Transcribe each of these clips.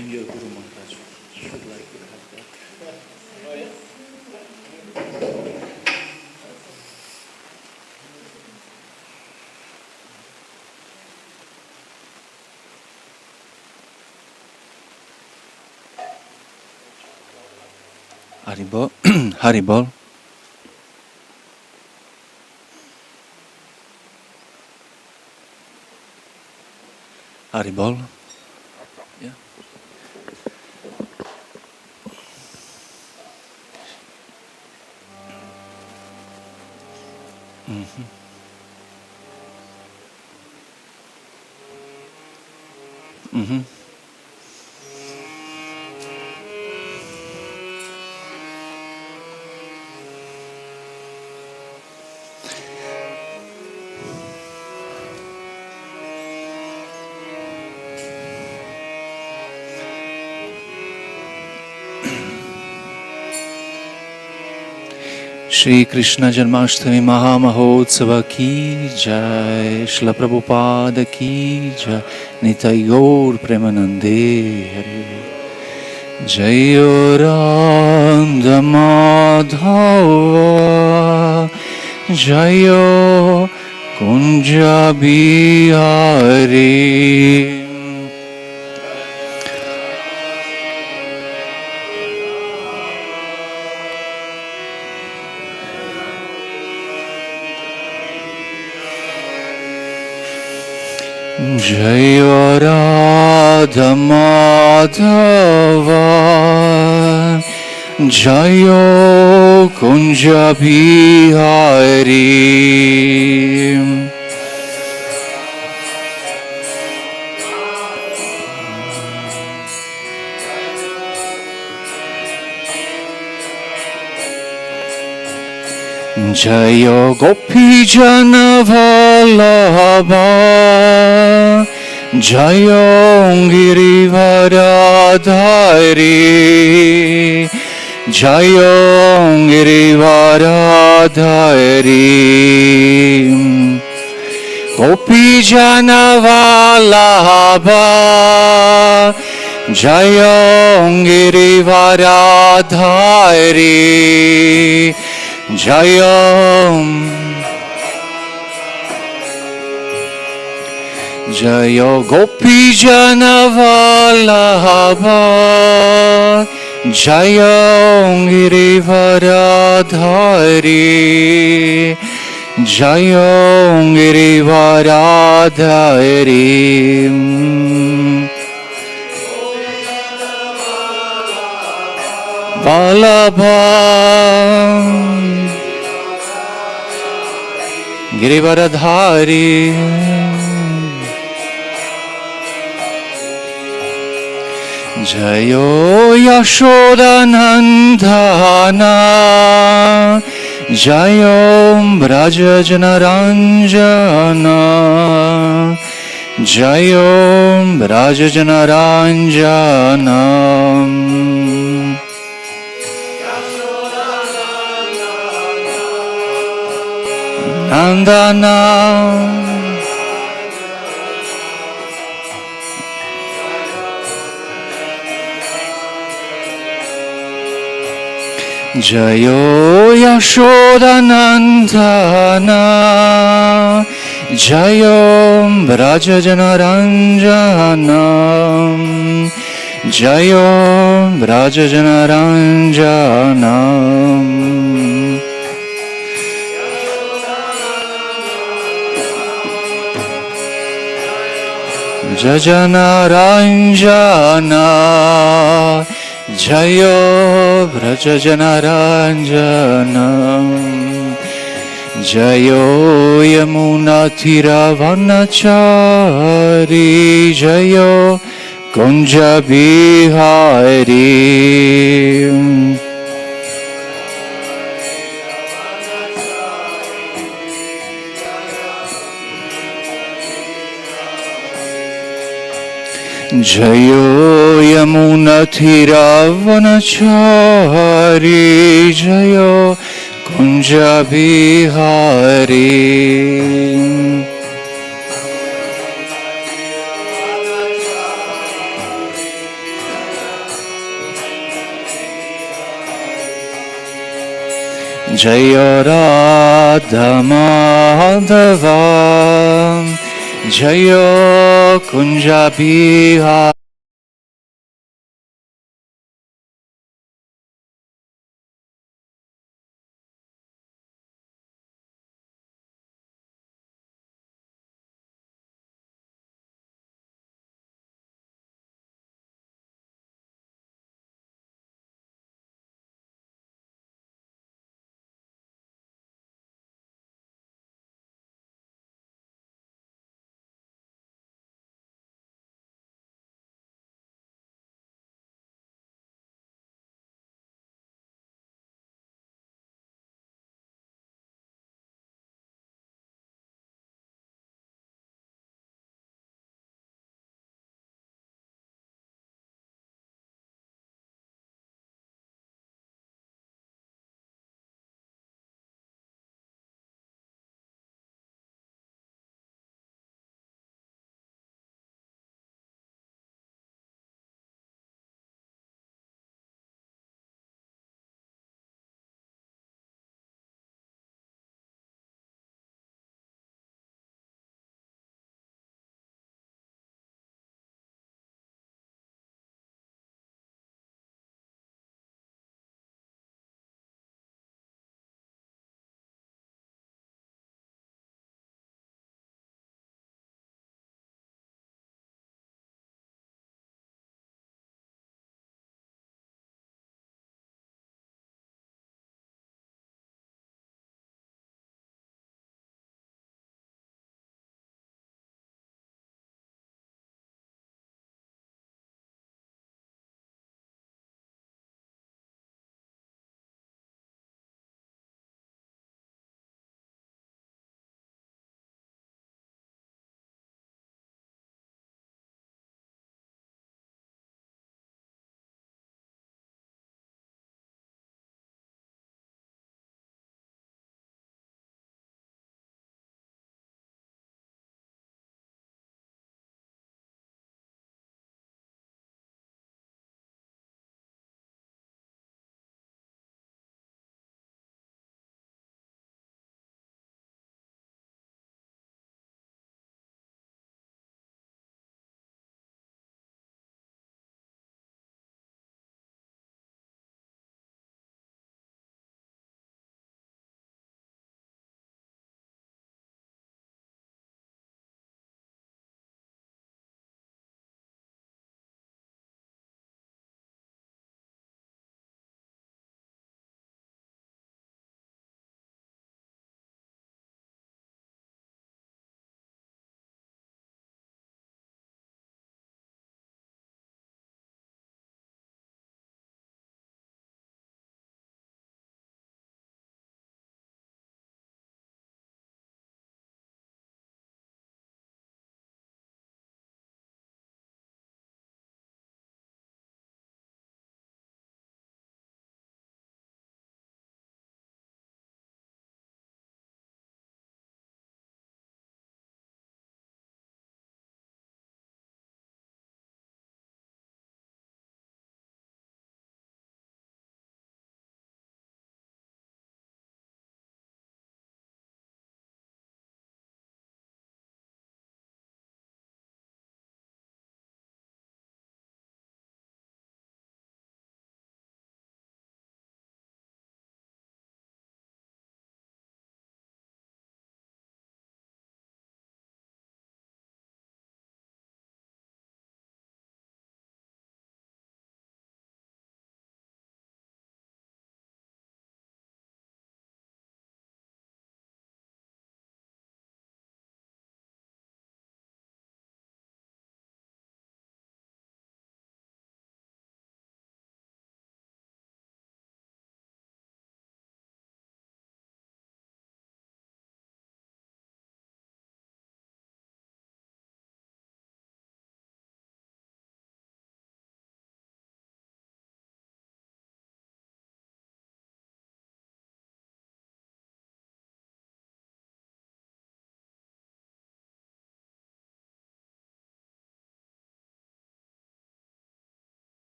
And your Guru Maharaj should like to have that. Oh, yeah? Haribol. Haribol. Haribol. Yeah. Mm-hmm. Mm-hmm. Shri Krishna Janmastami Mahamahotsav ki jai, Shla Prabhupada ki jai, Nitai Gaur Premanande Hari. Jayo Radha Madhava, Jayo Kunja Bihari. Jayo Radha Madhava, Jayo Kunja Bihari. Jayo Gopi Jana Vallabha, Jayo Girivaradhari, Jayo Girivaradhari. Gopi Jana Vallabha, Jayo Girivaradhari, Jayo Gopi Jana Vallabha, Jayo Girivaradhari, Jayo Girivaradhari. Vallabha Girivaradhari, Jayo Yashodanandana, Jayo Brajajanaranjana, Jayo Brajajanaranjana. Nandana, Jayo Yashodanandana, Jayo Brajajanaranjana, Jayo Brajajanaranjana. Jajanaranjana, Jayo Brajajanaranjana, Jayo Yamunatiravanachari, Jayo Kunja Bihari. Jayo Yamunatiravanachari, Jayo Kunja Bihari. Jaya Radha Madhava Jaya Kunja Bihari.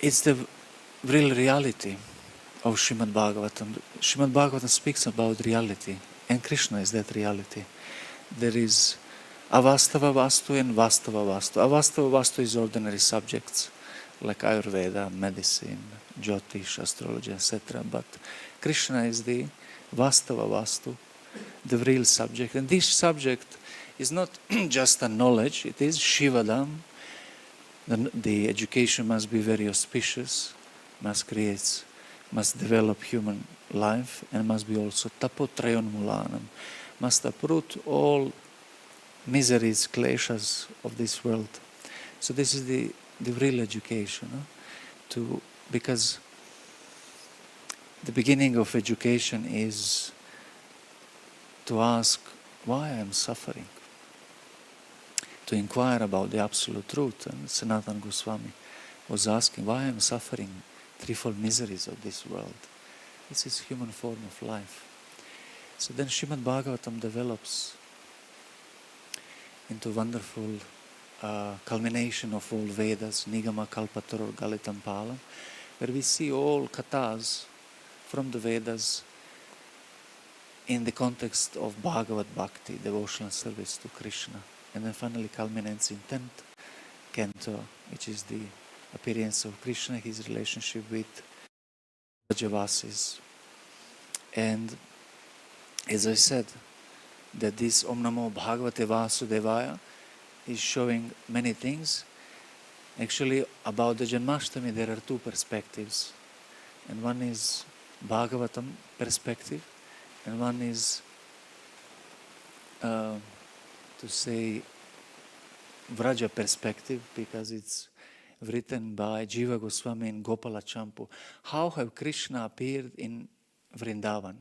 it's the real reality of Srimad Bhagavatam. Srimad Bhagavatam speaks about reality, and Krishna is that reality. There is avastava vastu and vastava vastu. Avastava vastu is ordinary subjects like Ayurveda, medicine, Jyotish, astrology, etc. But Krishna is the vastava vastu, the real subject. And this subject is not just a knowledge, it is Shivadam. The education must be very auspicious, must develop human life, and must be also tapotrayon mulanam, must uproot all miseries, kleshas of this world. So this is the real education, because the beginning of education is to ask why I am suffering, to inquire about the absolute truth. And Sanatana Goswami was asking why I am suffering threefold miseries of this world. This is human form of life. So then Srimad Bhagavatam develops into wonderful culmination of all Vedas, Nigama Kalpataror Galitam Palam, where we see all kathas from the Vedas in the context of Bhagavad Bhakti, devotional service to Krishna. And then finally culminates in 10th canto, which is the appearance of Krishna, his relationship with Brajavasis. And as I said, that this Om Namo Bhagavate Vasudevaya is showing many things. Actually, about the Janmastami there are two perspectives. And one is Bhagavatam perspective, and one is to say Vraja perspective, because it's written by Jiva Goswami in Gopala Champu. How have Krishna appeared in Vrindavan?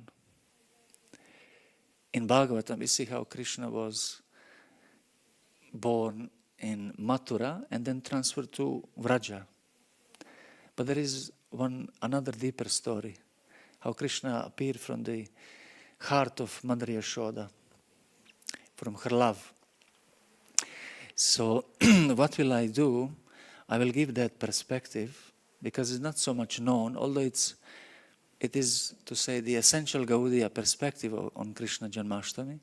In Bhagavatam, we see how Krishna was born in Mathura and then transferred to Vraja. But there is another deeper story, how Krishna appeared from the heart of Mother Yashoda, from her love. So what will I do? I will give that perspective, because it's not so much known, although it is, to say, the essential Gaudiya perspective on Krishna Janmashtami.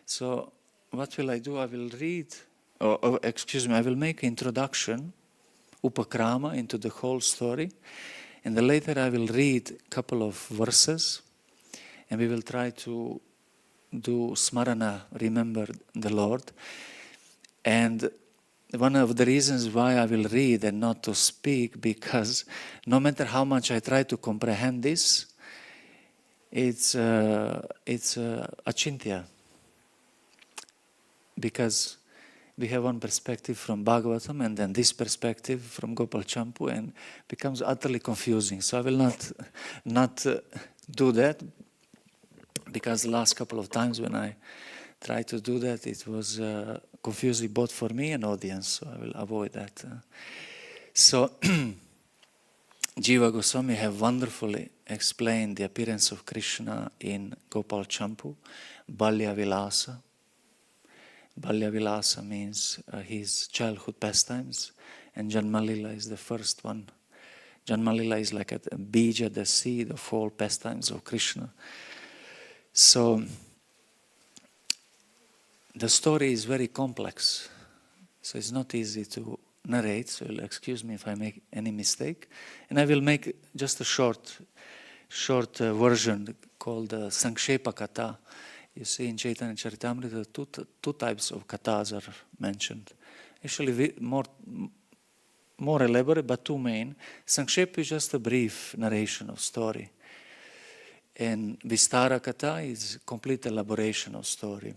So what will I do? I will read, I will make an introduction, upakrama, into the whole story, and then later I will read a couple of verses, and we will try to do smarana, remember the Lord. And one of the reasons why I will read and not to speak, because no matter how much I try to comprehend this, it's achintya. Because we have one perspective from Bhagavatam and then this perspective from Gopal Champu, and becomes utterly confusing. So I will not do that, because the last couple of times when I tried to do that, it was confusing both for me and audience, so I will avoid that. So Jiva Goswami have wonderfully explained the appearance of Krishna in Gopal Champu, Balya Vilasa. Balya Vilasa means his childhood pastimes, and Janmalila is the first one. Janmalila is like a bija, the seed of all pastimes of Krishna. So the story is very complex, so it's not easy to narrate, so you'll excuse me if I make any mistake. And I will make just a short version called Sankshepa Katha. You see in Chaitanya Charitamrita, two types of kathas are mentioned. Actually, more elaborate, but two main. Sankshepa is just a brief narration of story. And Vistara Katha is complete elaboration of story.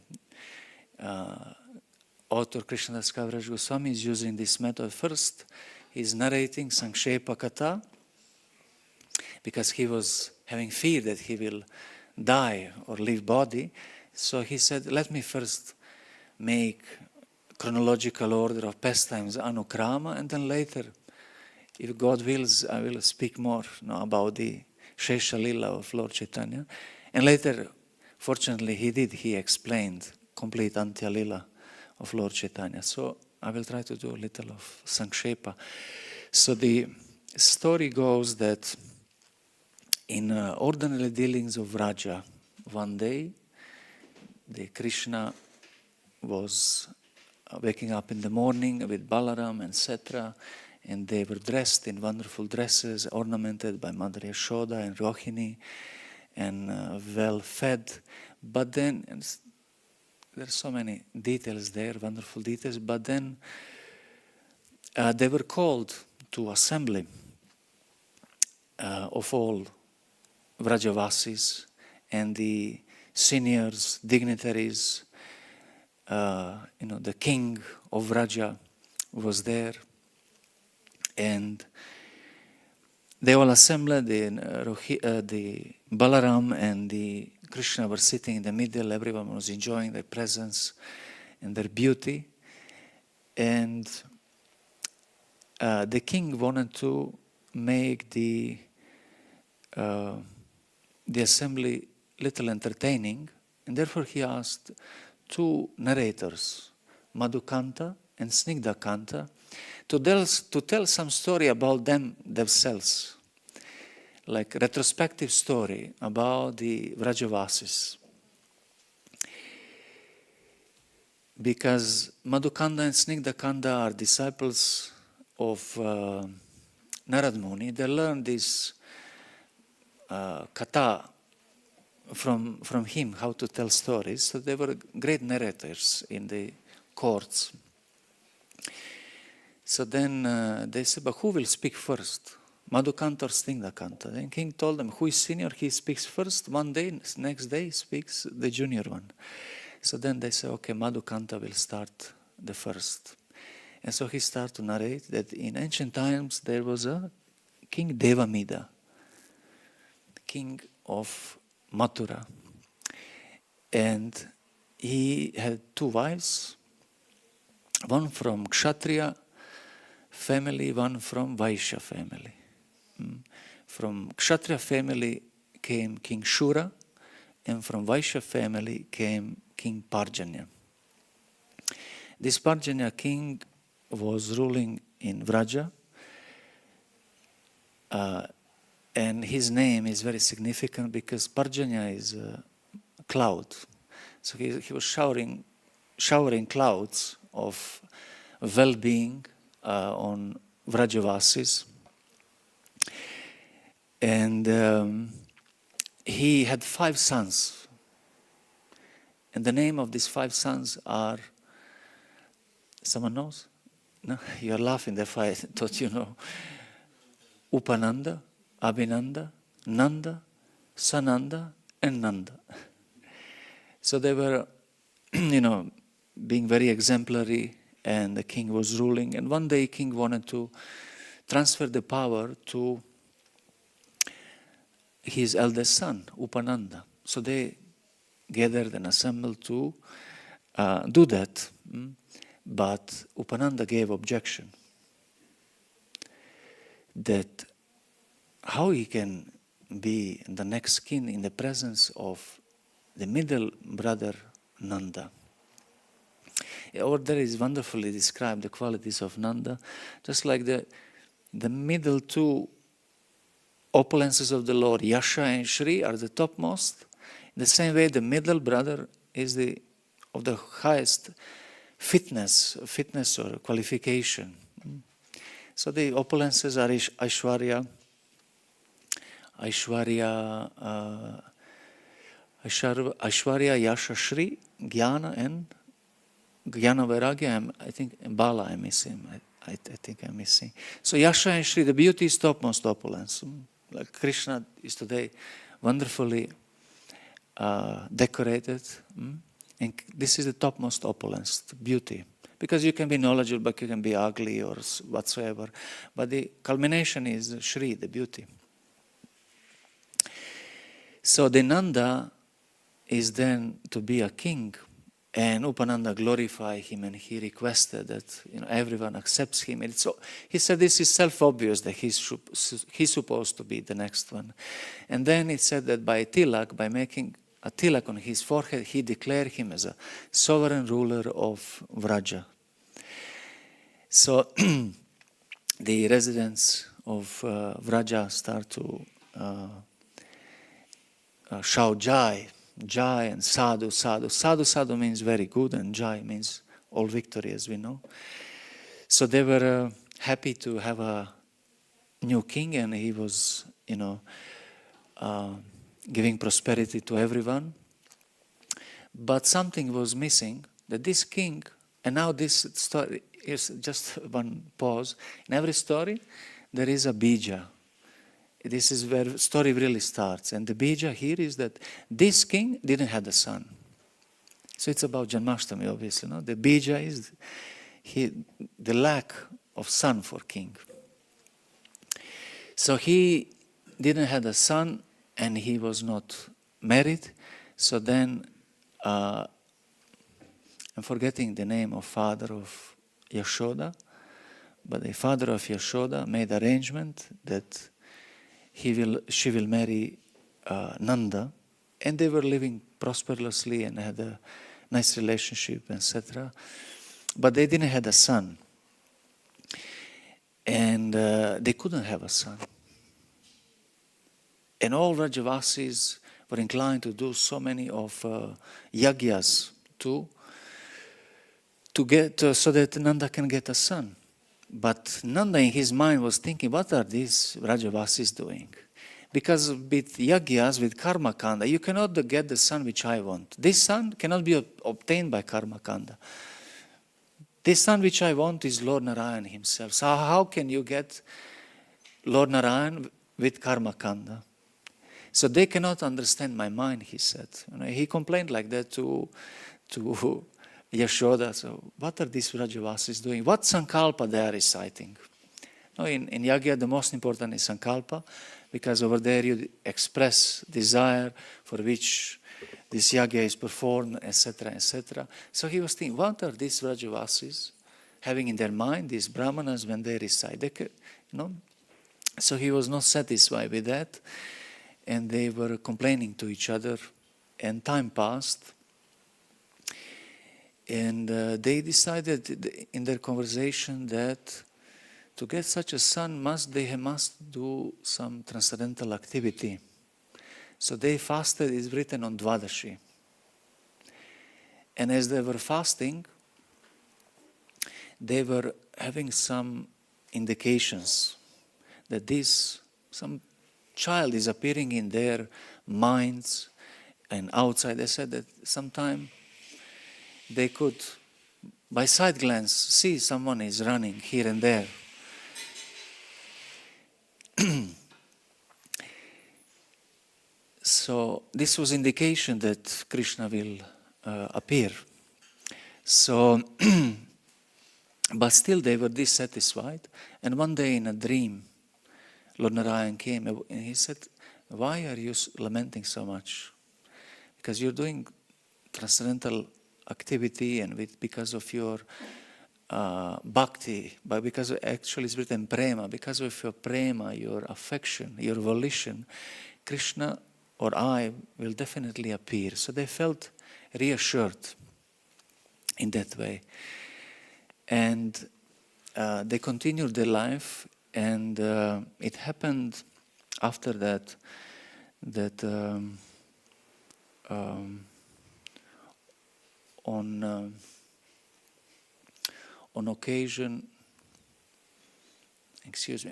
Author Krishnadas Kaviraj Goswami is using this method. First, he's narrating Sankshepa Katha, because he was having fear that he will die or leave body. So he said, let me first make chronological order of pastimes, anukrama, and then later, if God wills, I will speak more about the Shesha Lila of Lord Chaitanya. And later, fortunately, he explained complete Antya Lila of Lord Chaitanya. So I will try to do a little of Sankshepa. So the story goes that in ordinary dealings of Raja, one day the Krishna was waking up in the morning with Balaram, etc., and they were dressed in wonderful dresses, ornamented by Mother Yashoda and Rohini, and well fed. But then, and there are so many details there, wonderful details, but then they were called to assembly of all Vrajavasis and the seniors, dignitaries. The king of Vraja was there, and they all assembled. The Balaram and the Krishna were sitting in the middle. Everyone was enjoying their presence and their beauty, and the king wanted to make the assembly little entertaining, and therefore he asked two narrators, Madhukanta and Snigdhakanta, to tell some story about themselves, like retrospective story about the Vrajavasis. Because Madhukanda and Snigdhakanda are disciples of Narad Muni, they learned this katha from him, how to tell stories. So they were great narrators in the courts. So then they said, but who will speak first? Madhukanta or Snigdhakanta? Then king told them, who is senior, he speaks first. One day, next day speaks the junior one. So then they said, okay, Madhukanta will start the first. And so he started to narrate that in ancient times there was a King Devamida, king of Mathura. And he had two wives, one from Kshatriya family, one from Vaishya family. From Kshatriya family came King Shura, and from Vaishya family came King Parjanya. This Parjanya king was ruling in Vraja, and his name is very significant because Parjanya is a cloud. So he was showering clouds of well-being on Vrajavasis. And he had 5 sons. And the name of these 5 sons are, someone knows? No, you're laughing, therefore I thought you know. Upananda, Abhinanda, Nanda, Sananda, and Nanda. So they were, being very exemplary, and the king was ruling. And one day, king wanted to transfer the power to his eldest son, Upananda. So they gathered and assembled to do that. But Upananda gave objection that how he can be the next king in the presence of the middle brother Nanda. Or there is wonderfully described the qualities of Nanda, just like the middle 2 opulences of the Lord, Yasha and Shri, are the topmost. In the same way, the middle brother is of the highest fitness or qualification. So the opulences are Aishwarya, Yasha, Shri, Jnana, and Jnana Vairagya. I think Bala I'm missing. I think I'm missing. So Yasha and Shri, the beauty is topmost opulence. Like Krishna is today wonderfully decorated. And this is the topmost opulence, the beauty. Because you can be knowledgeable, but you can be ugly or whatsoever. But the culmination is Shri, the beauty. So the Nanda is then to be a king, and Upananda glorified him, and he requested that everyone accepts him. And he said this is self-obvious that he's supposed to be the next one. And then it said that by tilak, by making a tilak on his forehead, he declared him as a sovereign ruler of Vraja. So the residents Vraja start to shout Jai, Jai and Sadhu, Sadhu. Sadhu, Sadhu means very good, and Jai means all victory, as we know. So they were happy to have a new king, and he was, giving prosperity to everyone. But something was missing, that this king, and now this story is just one pause. In every story, there is a bija. This is where the story really starts. And the bija here is that this king didn't have a son. So it's about Janmastami, obviously. No? The bija is the lack of son for king. So he didn't have a son, and he was not married. So then, I'm forgetting the name of father of Yashoda, but the father of Yashoda made arrangement that she will marry Nanda, and they were living prosperously and had a nice relationship, etc. But they didn't have a son, and they couldn't have a son. And all Rajavasis were inclined to do so many of yagyas to get so that Nanda can get a son. But Nanda in his mind was thinking, what are these Rajavasis doing? Because with yagyas, with karma kanda, you cannot get the son which I want. This son cannot be obtained by karma kanda. This son which I want is Lord Narayan himself. So how can you get Lord Narayan with karma kanda? So they cannot understand my mind, he said. He complained like that to Yashoda. So what are these Rajavasis doing? What sankalpa they are reciting? In Yagya, the most important is sankalpa, because over there you express desire for which this Yagya is performed, etc., etc. So he was thinking, what are these Rajavasis having in their mind, these Brahmanas, when they recite? So he was not satisfied with that, and they were complaining to each other, and time passed. And they decided in their conversation that to get such a son, they must do some transcendental activity. So they fasted, is written on Dvadashi. And as they were fasting, they were having some indications that some child is appearing in their minds and outside. They said that sometime they could, by sight glance, see someone is running here and there. So this was indication that Krishna will appear. So, but still they were dissatisfied. And one day in a dream, Lord Narayan came and he said, why are you lamenting so much? Because you're doing transcendental activity, and because of your bhakti, but because actually it's written prema, because of your prema, your affection, your volition, Krishna or I will definitely appear. So they felt reassured in that way. And they continued their life, and it happened after that on occasion,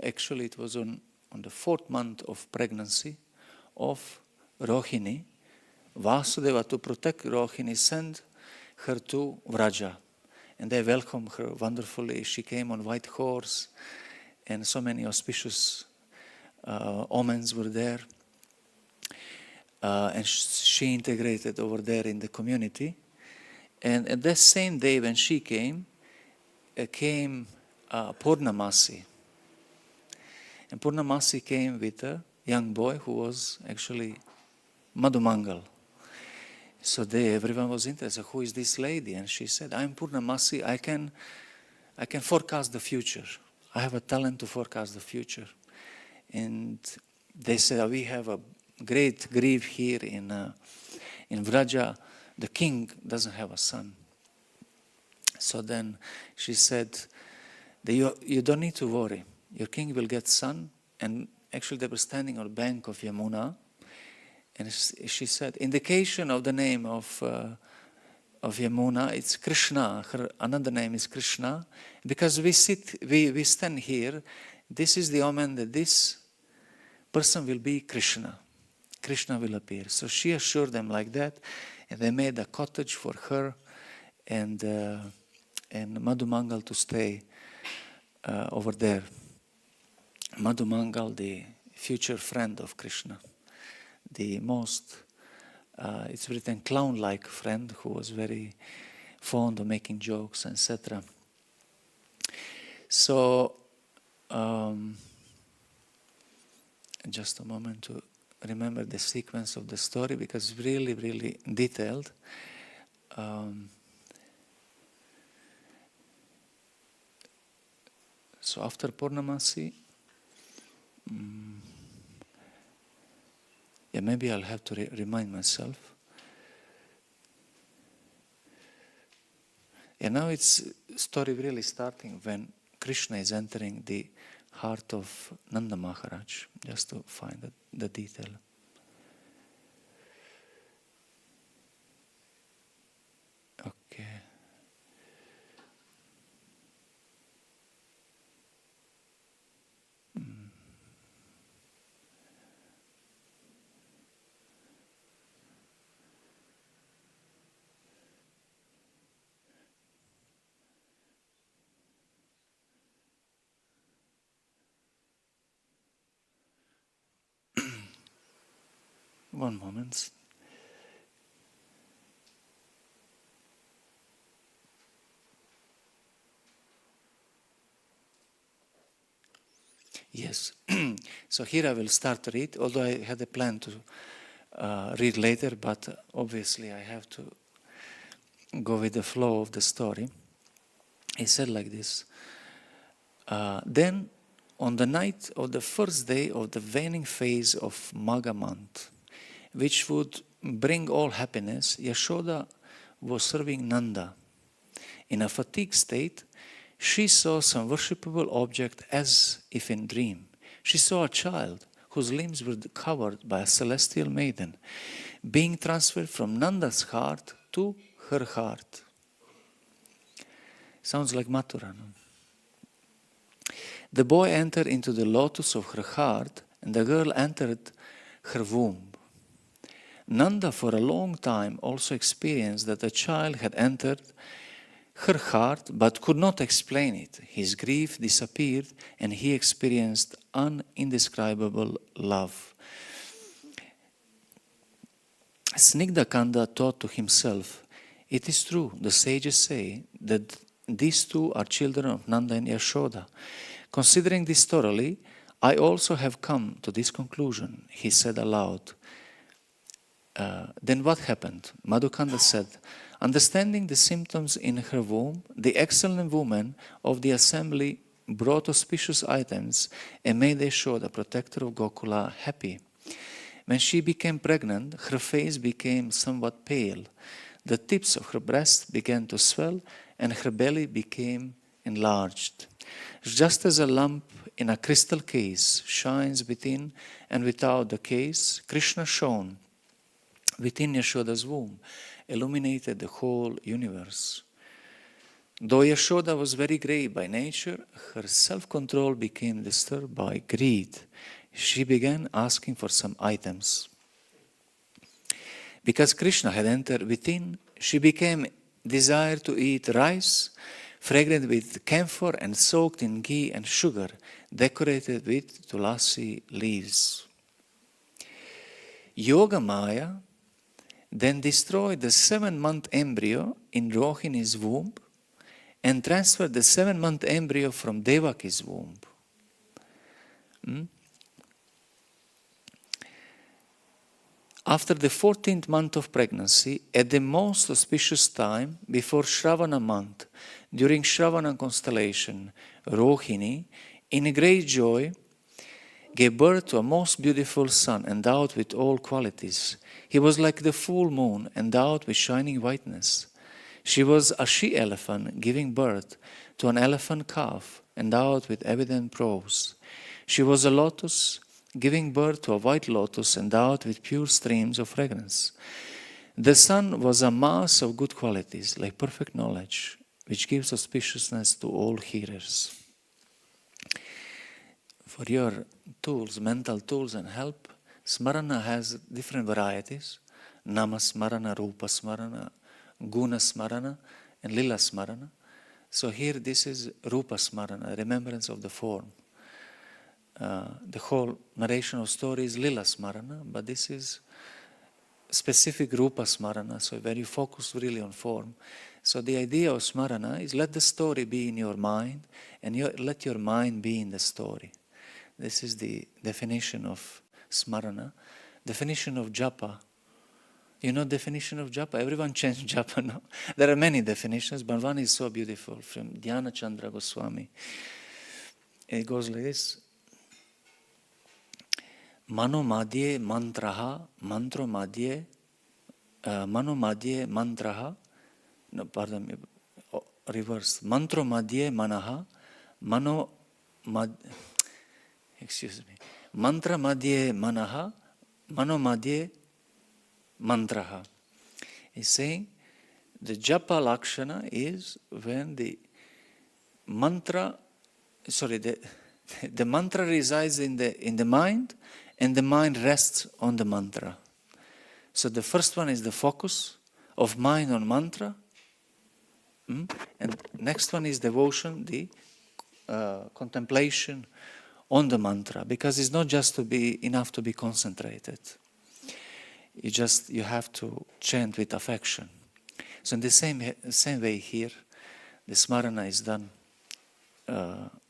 actually it was on the 4th month of pregnancy of Rohini, Vasudeva, to protect Rohini, sent her to Vraja. And they welcomed her wonderfully. She came on white horse, and so many auspicious omens were there. And she integrated over there in the community. And at that same day when she came Purnamasi. And Purnamasi came with a young boy who was actually Madhumangal. So everyone was interested, who is this lady? And she said, I'm Purnamasi, I can forecast the future. I have a talent to forecast the future. And they said, we have a great grief here in Vraja. The king doesn't have a son. So then she said, you don't need to worry. your king will get son. And actually they were standing on the bank of Yamuna. And she said, indication of the name of Yamuna, it's Krishna. Her another name is Krishna. Because we stand here, this is the omen that this person will be Krishna. Krishna will appear. So she assured them like that, and they made a cottage for her and Madhumangal to stay over there. Madhumangal, the future friend of Krishna, the most, it's written, clown-like friend who was very fond of making jokes, etc. So, just a moment to remember the sequence of the story, because it's really, really detailed. So after Purnamasi, maybe I'll have to remind myself. Now it's story really starting when Krishna is entering the heart of Nanda Maharaj, just to find the detail. Okay. One moment. Yes. So here I will start to read, although I had a plan to read later, but obviously I have to go with the flow of the story. He said like this. Then, on the night of the first day of the waning phase of Magha month, which would bring all happiness, Yashoda was serving Nanda. In a fatigued state, she saw some worshipable object as if in dream. She saw a child whose limbs were covered by a celestial maiden, being transferred from Nanda's heart to her heart. Sounds like Mathura, no? The boy entered into the lotus of her heart, and the girl entered her womb. Nanda for a long time also experienced that the child had entered her heart, but could not explain it. His grief disappeared, and he experienced indescribable love. Snigdakanda thought to himself, "It is true, the sages say that these two are children of Nanda and Yashoda. Considering this thoroughly, I also have come to this conclusion," he said aloud. Then what happened? Madhukanda said, understanding the symptoms in her womb, the excellent woman of the assembly brought auspicious items and made Yashoda, protector of Gokula, happy. When she became pregnant, her face became somewhat pale. The tips of her breasts began to swell, and her belly became enlarged. Just as a lamp in a crystal case shines within and without the case, Krishna shone within Yashoda's womb, illuminated the whole universe. Though Yashoda was very great by nature, her self-control became disturbed by greed. She began asking for some items. Because Krishna had entered within, she became desired to eat rice, fragrant with camphor and soaked in ghee and sugar, decorated with tulasi leaves. Yoga Maya then destroyed the 7-month embryo in Rohini's womb and transferred the 7-month embryo from Devaki's womb. After the 14th month of pregnancy, at the most auspicious time before Shravana month, during Shravana constellation, Rohini, in great joy, gave birth to a most beautiful son endowed with all qualities. He was like the full moon, endowed with shining whiteness. She was a she-elephant giving birth to an elephant calf, endowed with evident prose. She was a lotus, giving birth to a white lotus endowed with pure streams of fragrance. The sun was a mass of good qualities, like perfect knowledge, which gives auspiciousness to all hearers. For your tools, mental tools and help, Smarana has different varieties. Nama Smarana, Rupa Smarana, Guna Smarana, and Lila Smarana. So here this is Rupa Smarana, remembrance of the form. The whole narration of story is Lila Smarana, but this is specific Rupa Smarana, so where you focus really on form. So the idea of Smarana is let the story be in your mind, and let your mind be in the story. This is the definition of Smarana. Definition of Japa. You know definition of Japa? Everyone chants Japa now. There are many definitions, but one is so beautiful from Dhyana Chandra Goswami. It goes like this. Mano madhye mantraha, mantro madhye, mano madhye mantraha, no, pardon me, reverse. Mantro madhye manaha, mano madhye, excuse me. Mantra madhye manaha, mano madhye mantraha. He's saying the japa lakshana is when the mantra, the mantra resides in the mind, and the mind rests on the mantra. So the first one is the focus of mind on mantra, and next one is devotion, the contemplation on the mantra, because it's not just to be enough to be concentrated. You have to chant with affection. So in the same way here, the smarana is done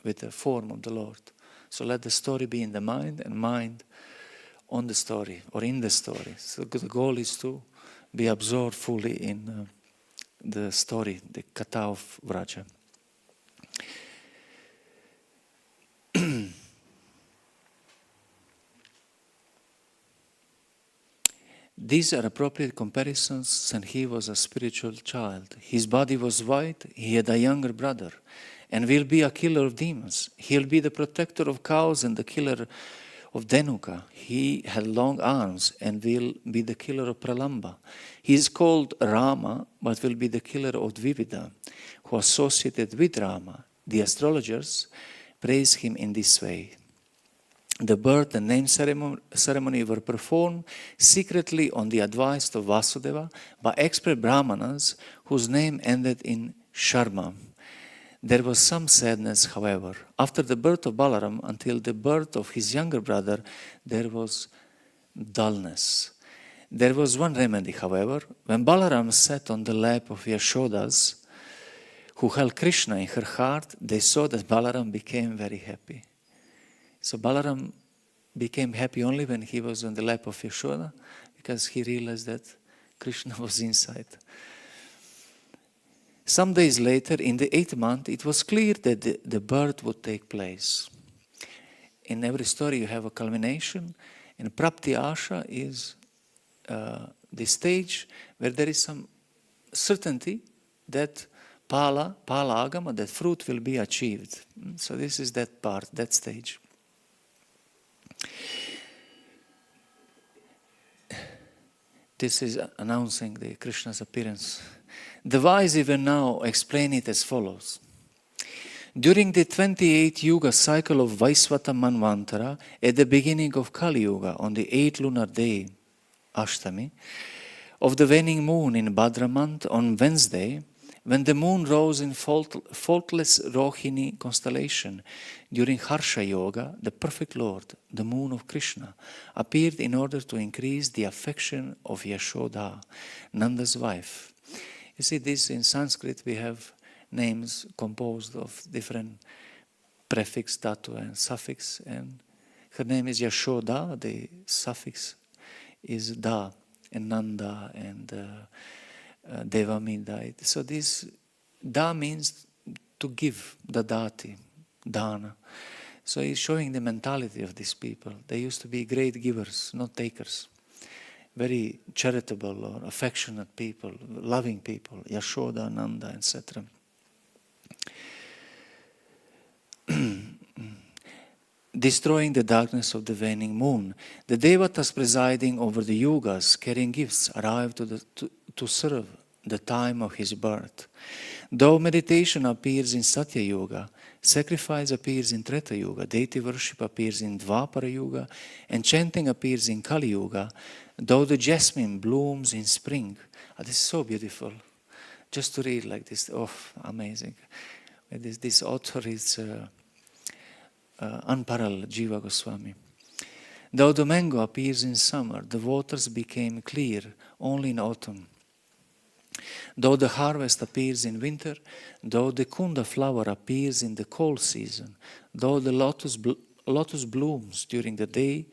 with the form of the Lord. So let the story be in the mind, and mind on the story or in the story. So the goal is to be absorbed fully in the story, the Katha of Vraja. These are appropriate comparisons since he was a spiritual child. His body was white, he had a younger brother, and will be a killer of demons. He'll be the protector of cows and the killer of Denuka. He had long arms and will be the killer of Pralamba. He is called Rama, but will be the killer of Dvivida, who associated with Rama. The astrologers praise him in this way. The birth and name ceremony were performed secretly on the advice of Vasudeva by expert brahmanas whose name ended in Sharma. There was some sadness, however. After the birth of Balaram until the birth of his younger brother, there was dullness. There was one remedy, however. When Balaram sat on the lap of Yashodas, who held Krishna in her heart, they saw that Balaram became very happy. So Balaram became happy only when he was on the lap of Yashoda, because he realized that Krishna was inside. Some days later, in the 8th month, it was clear that the birth would take place. In every story you have a culmination, and Prapti Asha is the stage where there is some certainty that Pala Agama, that fruit will be achieved. So this is that part, that stage. This is announcing the Krishna's appearance. The wise even now explain it as follows. During the 28th Yuga cycle of Vaisvata Manvantara, at the beginning of Kali Yuga, on the 8th lunar day, Ashtami, of the waning moon in Bhadra month on Wednesday, when the moon rose in faultless Rohini constellation, during Harsha Yoga, the perfect Lord, the moon of Krishna, appeared in order to increase the affection of Yashoda, Nanda's wife. You see, this in Sanskrit we have names composed of different prefix, dhatu and suffix, and her name is Yashoda, the suffix is da, and Nanda, and Devamida. So this da means to give, dadati, dana. So he's showing the mentality of these people. They used to be great givers, not takers. Very charitable or affectionate people, loving people, Yashoda, Nanda, etc. destroying the darkness of the waning moon. The Devatas presiding over the yugas, carrying gifts, arrived to serve the time of his birth. Though meditation appears in Satya Yuga, sacrifice appears in Treta Yuga, deity worship appears in Dvapara Yuga, and chanting appears in Kali Yuga, though the jasmine blooms in spring. This is so beautiful. Just to read like this, oh, amazing. This author is unparalleled, Jiva Goswami. Though the mango appears in summer, the waters became clear only in autumn. Though the harvest appears in winter, though the kunda flower appears in the cold season, though the lotus blooms during the day,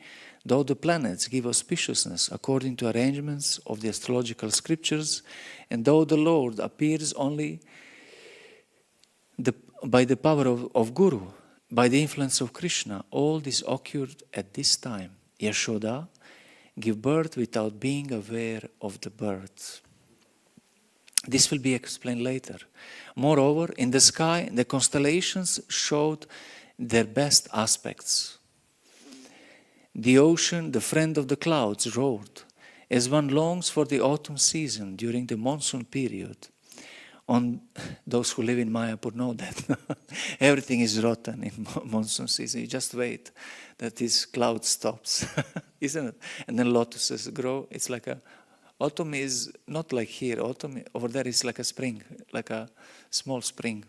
though the planets give auspiciousness according to arrangements of the astrological scriptures, and though the Lord appears only by the power of Guru, by the influence of Krishna, all this occurred at this time. Yashoda gave birth without being aware of the birth. This will be explained later. Moreover, in the sky, the constellations showed their best aspects. The ocean, the friend of the clouds, roared, as one longs for the autumn season during the monsoon period. Those who live in Mayapur know that everything is rotten in monsoon season. You just wait that this cloud stops, isn't it? And then lotuses grow. It's like autumn is not like here. Autumn over there is like a spring, like a small spring.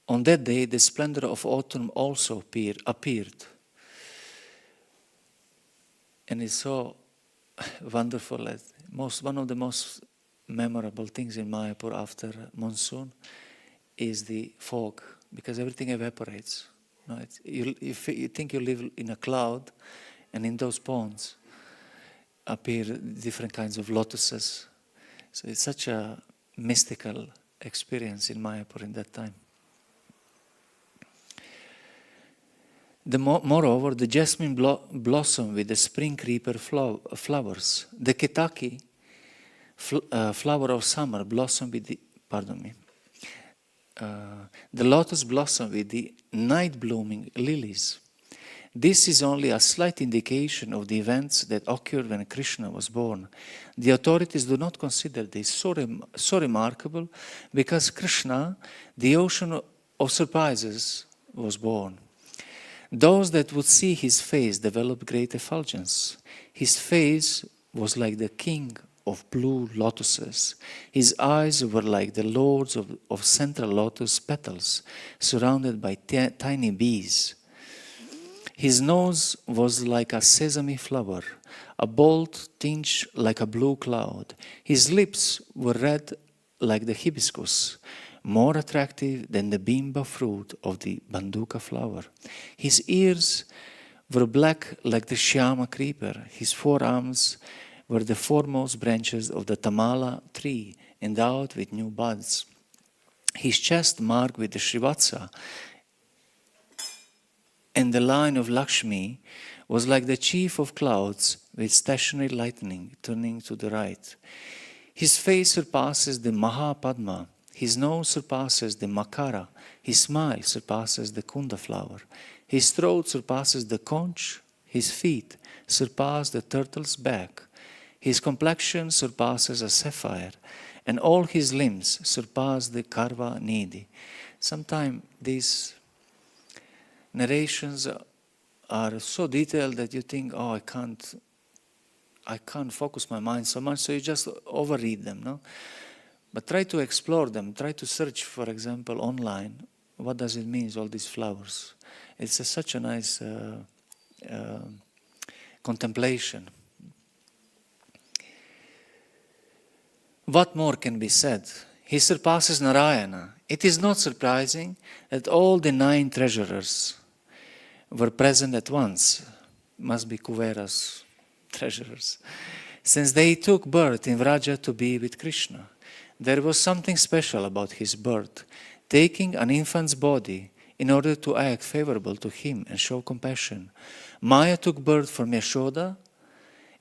On that day, the splendor of autumn also appeared. And it's so wonderful. One of the most memorable things in Mayapur after monsoon is the fog, because everything evaporates. No, you think you live in a cloud, and in those ponds appear different kinds of lotuses. So it's such a mystical experience in Mayapur in that time. Moreover, the jasmine blossom with the spring creeper flowers. The ketaki, flower of summer, blossom with the, the lotus blossom with the night blooming lilies. This is only a slight indication of the events that occurred when Krishna was born. The authorities do not consider this so remarkable because Krishna, the ocean of surprises, was born. Those that would see his face developed great effulgence. His face was like the king of blue lotuses. His eyes were like the lords of central lotus petals, surrounded by tiny bees. His nose was like a sesame flower, a bold tinge like a blue cloud. His lips were red like the hibiscus, more attractive than the bimba fruit of the banduka flower. His ears were black like the shyama creeper. His forearms were the foremost branches of the tamala tree, endowed with new buds. His chest marked with the Srivatsa, and the line of Lakshmi was like the chief of clouds with stationary lightning turning to the right. His face surpasses the Mahapadma. His nose surpasses the Makara. His smile surpasses the Kunda flower. His throat surpasses the conch. His feet surpass the turtle's back. His complexion surpasses a sapphire. And all his limbs surpass the Karva Nidhi. Sometimes these narrations are so detailed that you think, oh, I can't focus my mind so much, so you just overread them, no? But try to explore them. Try to search, for example, online. What does it mean, all these flowers? It's such a nice contemplation. What more can be said? He surpasses Narayana. It is not surprising that all the 9 treasurers were present at once. Must be Kuvera's treasurers. Since they took birth in Vraja to be with Krishna. There was something special about his birth, taking an infant's body in order to act favorable to him and show compassion. Maya took birth from Yashoda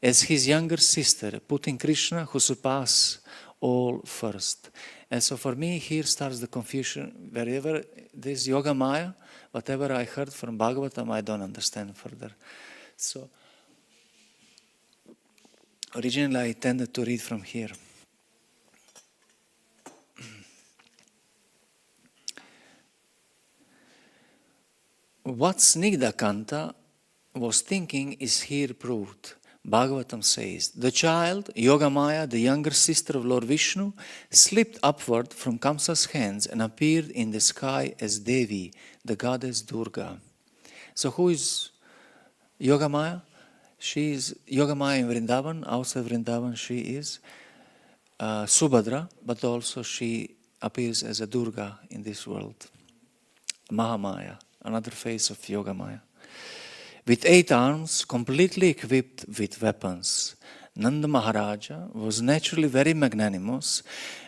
as his younger sister, putting Krishna, who surpassed all first. And so for me, here starts the confusion. Wherever this Yoga Maya, whatever I heard from Bhagavatam, I don't understand further. So originally I tended to read from here. What Snigdakanta was thinking is here proved. Bhagavatam says, the child, Yogamaya, the younger sister of Lord Vishnu, slipped upward from Kamsa's hands and appeared in the sky as Devi, the goddess Durga. So who is Yogamaya? She is Yogamaya in Vrindavan. Outside Vrindavan she is Subhadra, but also she appears as a Durga in this world. Mahamaya, another face of Yogamaya. With 8 arms, completely equipped with weapons, Nanda Maharaja was naturally very magnanimous,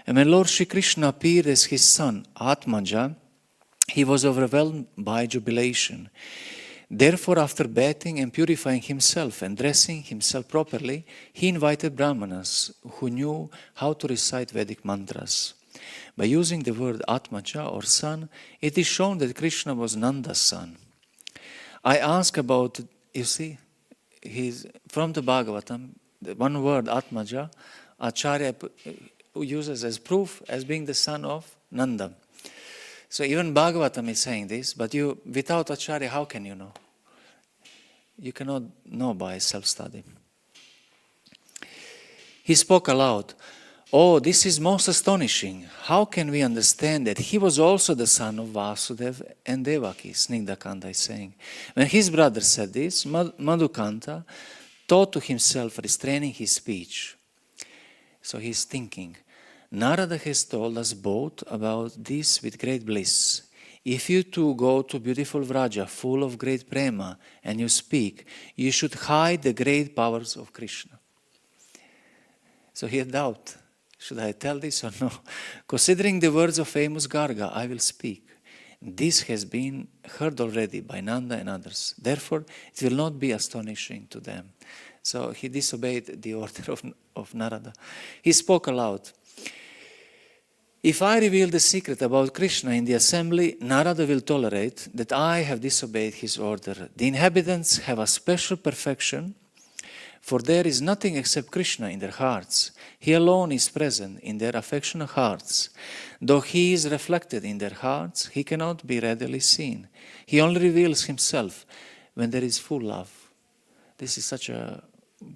and when Lord Shri Krishna appeared as his son, Atmaja, he was overwhelmed by jubilation. Therefore, after bathing and purifying himself and dressing himself properly, he invited Brahmanas who knew how to recite Vedic mantras. By using the word Atmaja or son, it is shown that Krishna was Nanda's son. I ask about, you see, he's from the Bhagavatam, the one word Atmaja, Acharya uses as proof as being the son of Nanda. So even Bhagavatam is saying this, but you, without Acharya, how can you know? You cannot know by self-study. He spoke aloud, "Oh, this is most astonishing. How can we understand that he was also the son of Vasudeva and Devaki?" Snigdakanta is saying. When his brother said this, Madhukanta thought to himself, restraining his speech. So he's thinking, Narada has told us both about this with great bliss. If you two go to beautiful Vraja, full of great prema, and you speak, you should hide the great powers of Krishna. So he had doubt. Should I tell this or no? Considering the words of famous Garga, I will speak. This has been heard already by Nanda and others. Therefore, it will not be astonishing to them. So he disobeyed the order of Narada. He spoke aloud. If I reveal the secret about Krishna in the assembly, Narada will tolerate that I have disobeyed his order. The inhabitants have a special perfection, for there is nothing except Krishna in their hearts. He alone is present in their affectionate hearts. Though he is reflected in their hearts, he cannot be readily seen. He only reveals himself when there is full love. This is such a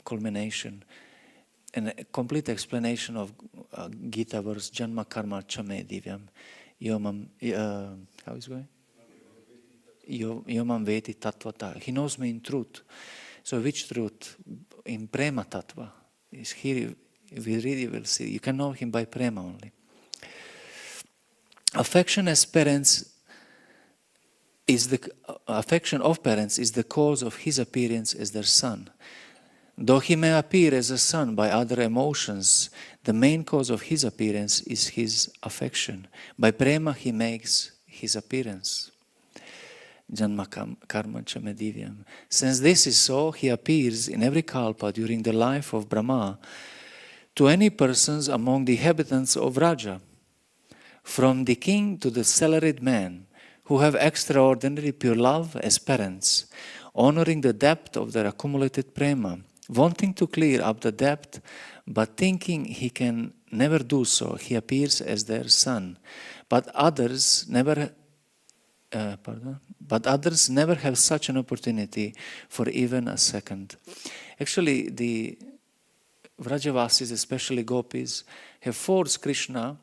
culmination and a complete explanation of Gita verse Janma Karma Chame Divyam. How is it going? Yomam Veti Tattvata. He knows me in truth. So which truth? In Prema Tattva. Is here, if we read it, we'll see. You can know him by Prema only. Affection of parents is the cause of his appearance as their son. Though he may appear as a son by other emotions, the main cause of his appearance is his affection. By prema he makes his appearance. Janma karma chamedivyam. Since this is so, he appears in every kalpa during the life of Brahma to any persons among the inhabitants of Raja, from the king to the salaried man, who have extraordinary pure love as parents, honoring the depth of their accumulated prema, wanting to clear up the depth, but thinking he can never do so, he appears as their son. But others never have such an opportunity for even a second. Actually, the Vrajavasis, especially gopis, have forced Krishna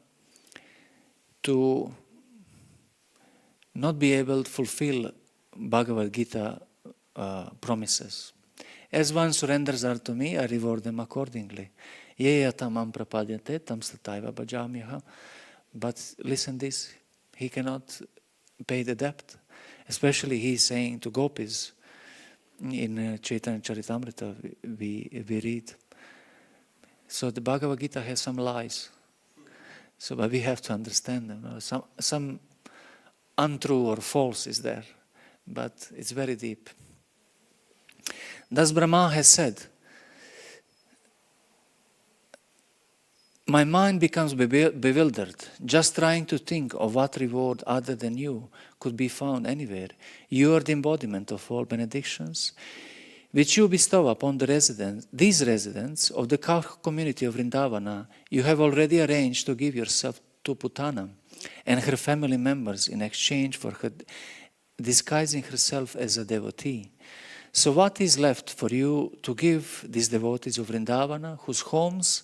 to not be able to fulfill Bhagavad Gita promises. As one surrenders unto me, I reward them accordingly. Ye yatamam prapadyate tam stataiva bhajamyaha. But listen this, he cannot pay the debt. Especially he is saying to gopis, in Chaitanya Charitamrita we read. So the Bhagavad Gita has some lies. So but we have to understand them. Some untrue or false is there, but it's very deep. Thus Brahma has said, My mind becomes bewildered, just trying to think of what reward other than you could be found anywhere. You are the embodiment of all benedictions, which you bestow upon these residents of the community of Vrindavana. You have already arranged to give yourself to Putana and her family members in exchange for her disguising herself as a devotee. So what is left for you to give these devotees of Vrindavana, whose homes,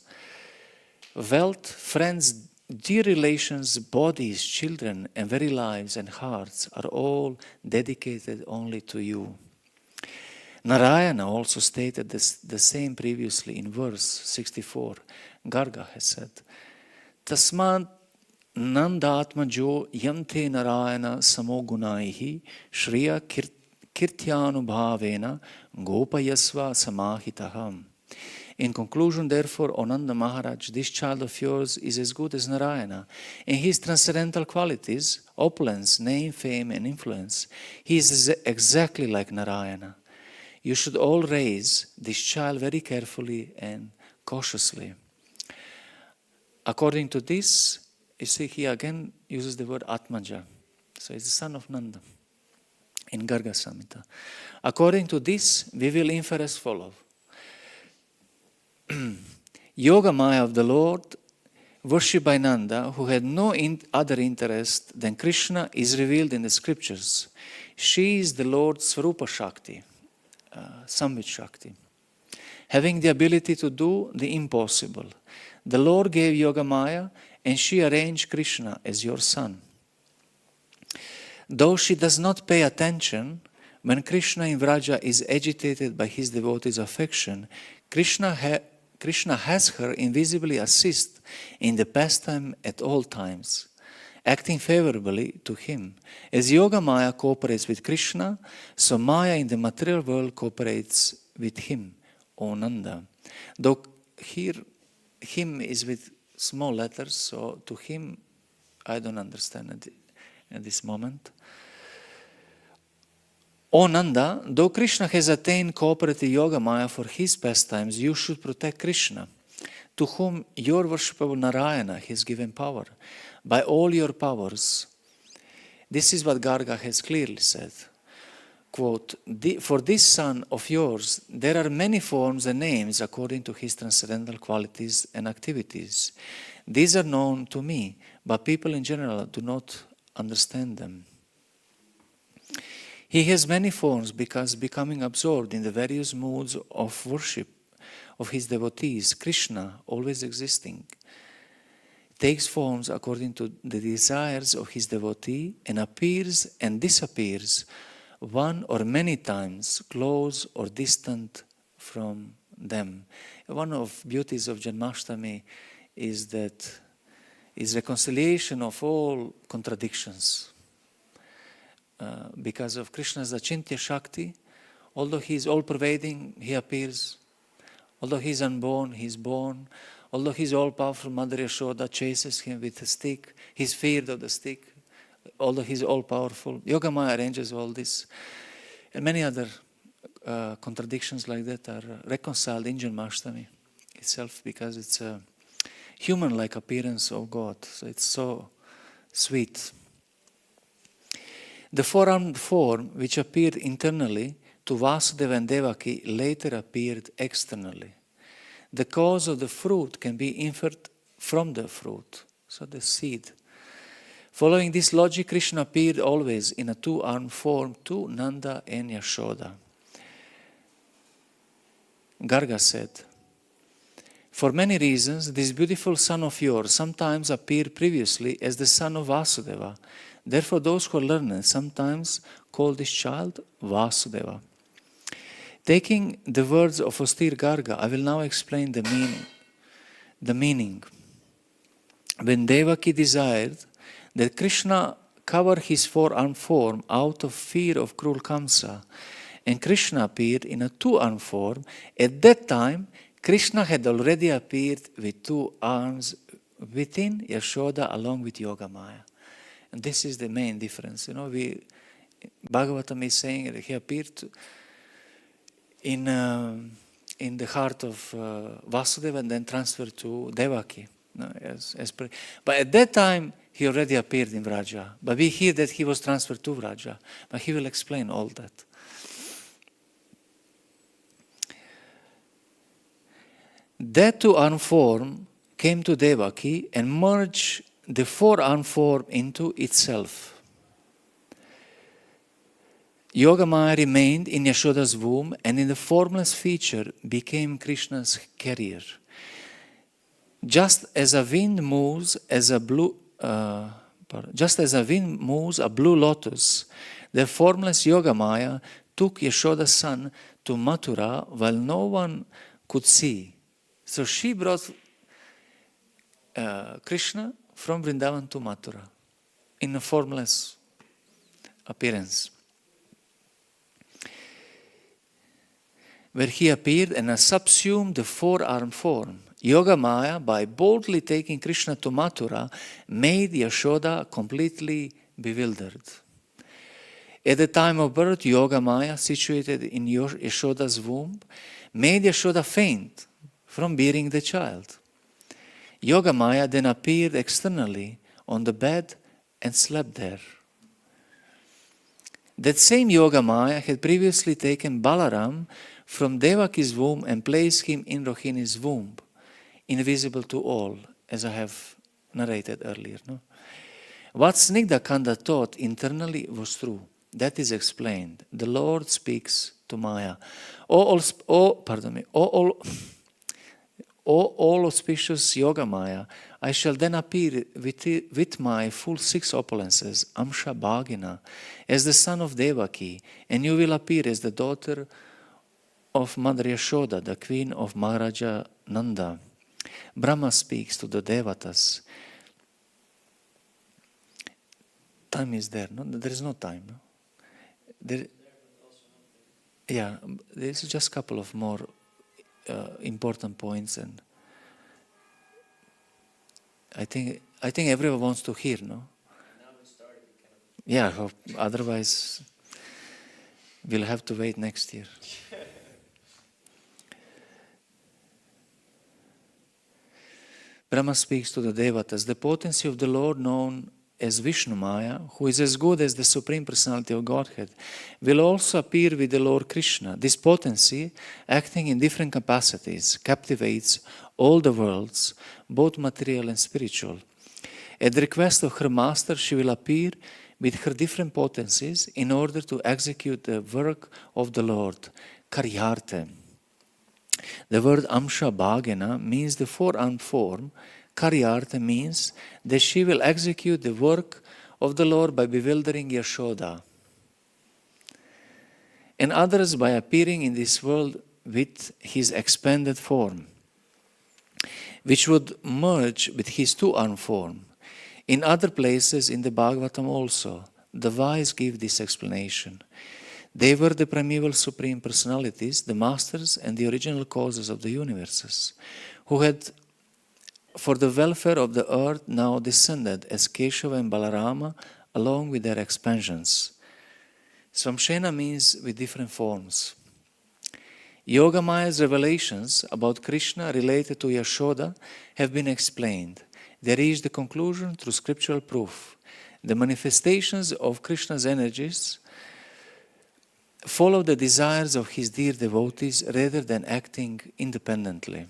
wealth, friends, dear relations, bodies, children, and very lives and hearts are all dedicated only to you? Narayana also stated the same previously in verse 64. Garga has said, Tasmat nandatmajo yamte Narayana samogunaihi shriya kirtyanubhavena gopayasva samahitaham. In conclusion, therefore, O Nanda Maharaj, this child of yours is as good as Narayana. In his transcendental qualities, opulence, name, fame, and influence, he is exactly like Narayana. You should all raise this child very carefully and cautiously. According to this, you see, he again uses the word Atmaja. So he's the son of Nanda in Garga Samhita. According to this, we will infer as follows. Yoga Maya of the Lord, worshipped by Nanda, who had no other interest than Krishna, is revealed in the scriptures. She is the Lord's Swarupa Shakti, Samvit Shakti, having the ability to do the impossible. The Lord gave Yoga Maya, and she arranged Krishna as your son. Though she does not pay attention, when Krishna in Vraja is agitated by his devotees' affection, Krishna has her invisibly assist in the pastime at all times, acting favorably to him. As Yoga Maya cooperates with Krishna, so Maya in the material world cooperates with him, O Nanda. Though here, him is with small letters, so to him, I don't understand at this moment. O Nanda, though Krishna has attained cooperative Yoga Maya for his pastimes, you should protect Krishna, to whom your worshipable Narayana has given power, by all your powers. This is what Garga has clearly said. Quote, for this son of yours, there are many forms and names according to his transcendental qualities and activities. These are known to me, but people in general do not understand them. He has many forms because becoming absorbed in the various moods of worship of his devotees, Krishna, always existing, takes forms according to the desires of his devotee and appears and disappears one or many times, close or distant from them. One of the beauties of Janmastami is that is reconciliation of all contradictions. Because of Krishna's Achintya Shakti, although he is all-pervading, he appears. Although he is unborn, he is born. Although he is all-powerful, Mother Yashoda chases him with a stick. He is feared of the stick. Although he is all-powerful. Yoga Maya arranges all this. And many other contradictions like that are reconciled in Janmastami itself because it's a human-like appearance of God. So it's so sweet. The four-armed form which appeared internally to Vasudeva and Devaki later appeared externally. The cause of the fruit can be inferred from the fruit, so the seed. Following this logic, Krishna appeared always in a two-armed form to Nanda and Yashoda. Garga said, for many reasons, this beautiful son of yours sometimes appeared previously as the son of Vasudeva. Therefore, those who are learned sometimes call this child Vasudeva. Taking the words of austere Garga, I will now explain the meaning. When Devaki desired that Krishna cover his four-armed form out of fear of cruel Kamsa, and Krishna appeared in a two-armed form, at that time Krishna had already appeared with two arms within Yashoda along with Yoga Maya. And this is the main difference. You know, Bhagavatam is saying that he appeared in the heart of Vasudeva and then transferred to Devaki. No, yes, but at that time, he already appeared in Vraja. But we hear that he was transferred to Vraja. But he will explain all that. That two-arm form came to Devaki and merged the four-arm form into itself. Yogamaya remained in Yashoda's womb and in the formless feature became Krishna's carrier. Just as a wind moves a blue lotus, the formless Yogamaya took Yashoda's son to Mathura while no one could see. So she brought Krishna from Vrindavan to Mathura in a formless appearance, where he appeared and subsumed the four-arm form. Yogamaya, by boldly taking Krishna to Mathura, made Yashoda completely bewildered. At the time of birth, Yogamaya, situated in Yashoda's womb, made Yashoda faint from bearing the child. Yogamaya then appeared externally on the bed and slept there. That same Yogamaya had previously taken Balaram from Devaki's womb and placed him in Rohini's womb, invisible to all, as I have narrated earlier. No? What Snigdha Kanda taught internally was true. That is explained. The Lord speaks to Maya. O all auspicious Yogamaya, I shall then appear with my full 6 opulences, Amsha Bhagina, as the son of Devaki, and you will appear as the daughter of Mother Yashoda, the queen of Maharaja Nanda. Brahma speaks to the Devatas. Time is there, no? There is no time, no? There is just a couple of more important points, and I think everyone wants to hear, no? Now we started. Otherwise we'll have to wait next year. Brahma speaks to the Devatas. The potency of the Lord, known as Vishnu Maya, who is as good as the Supreme Personality of Godhead, will also appear with the Lord Krishna. This potency, acting in different capacities, captivates all the worlds, both material and spiritual. At the request of her master, she will appear with her different potencies in order to execute the work of the Lord, Karyarte. The word Amsha Bhagena means the four-armed form. Karyarte means that she will execute the work of the Lord by bewildering Yashoda, and others by appearing in this world with his expanded form, which would merge with his two-armed form. In other places in the Bhagavatam also, the wise give this explanation. They were the primeval Supreme Personalities, the masters and the original causes of the universes, who had, for the welfare of the earth, now descended as Keshava and Balarama, along with their expansions. Swamshena means with different forms. Yogamaya's revelations about Krishna related to Yashoda have been explained. They reach the conclusion through scriptural proof. The manifestations of Krishna's energies follow the desires of his dear devotees rather than acting independently.